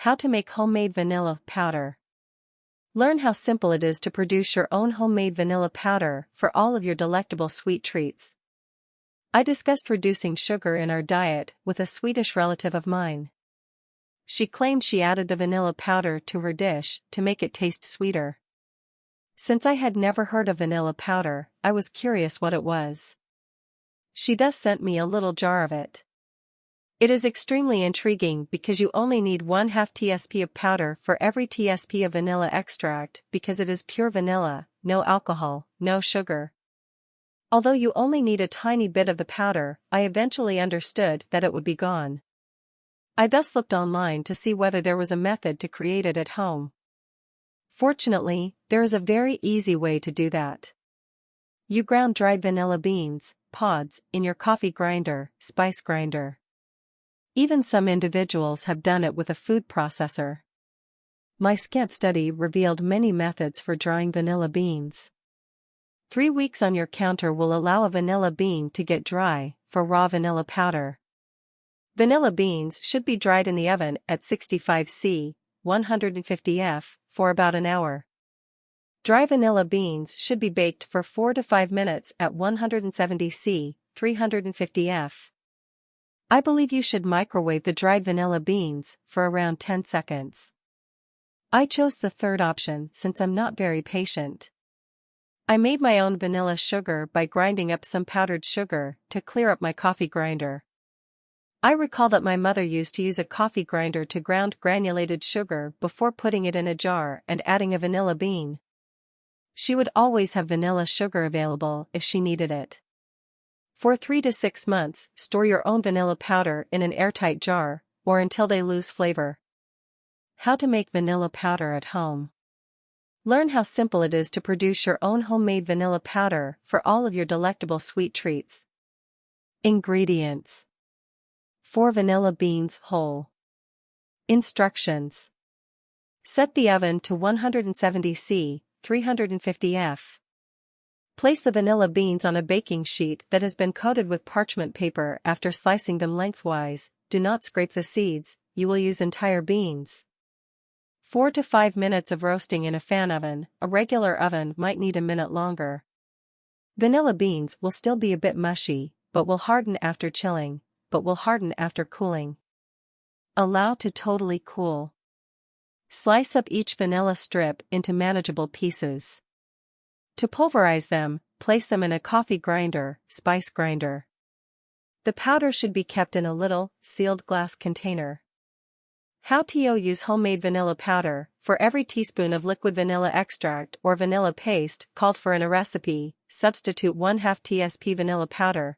How to make homemade vanilla powder. Learn how simple it is to produce your own homemade vanilla powder for all of your delectable sweet treats. I discussed reducing sugar in our diet with a Swedish relative of mine. She claimed she added the vanilla powder to her dish to make it taste sweeter. Since I had never heard of vanilla powder, I was curious what it was. She thus sent me a little jar of it. It is extremely intriguing because you only need 1/2 tsp of powder for every tsp of vanilla extract because it is pure vanilla, no alcohol, no sugar. Although you only need a tiny bit of the powder, I eventually understood that it would be gone. I thus looked online to see whether there was a method to create it at home. Fortunately, there is a very easy way to do that. You ground dried vanilla beans, pods, in your coffee grinder, spice grinder. Even some individuals have done it with a food processor. My scant study revealed many methods for drying vanilla beans. 3 weeks on your counter will allow a vanilla bean to get dry for raw vanilla powder. Vanilla beans should be dried in the oven at 65°C, 150°F, for about an hour. Dry vanilla beans should be baked for 4 to 5 minutes at 170°C, 350°F. I believe you should microwave the dried vanilla beans for around 10 seconds. I chose the third option since I'm not very patient. I made my own vanilla sugar by grinding up some powdered sugar to clear up my coffee grinder. I recall that my mother used to use a coffee grinder to ground granulated sugar before putting it in a jar and adding a vanilla bean. She would always have vanilla sugar available if she needed it. For 3 to 6 months, store your own vanilla powder in an airtight jar, or until they lose flavor. How to make vanilla powder at home. Learn how simple it is to produce your own homemade vanilla powder for all of your delectable sweet treats. Ingredients: 4 vanilla beans whole. Instructions: set the oven to 170°C, 350°F. Place the vanilla beans on a baking sheet that has been coated with parchment paper after slicing them lengthwise. Do not scrape the seeds, you will use entire beans. 4 to 5 minutes of roasting in a fan oven. A regular oven might need a minute longer. Vanilla beans will still be a bit mushy, but will harden after chilling, after cooling. Allow to totally cool. Slice up each vanilla strip into manageable pieces. To pulverize them, place them in a coffee grinder, spice grinder. The powder should be kept in a little, sealed glass container. How to use homemade vanilla powder. For every teaspoon of liquid vanilla extract or vanilla paste called for in a recipe, substitute 1/2 tsp vanilla powder.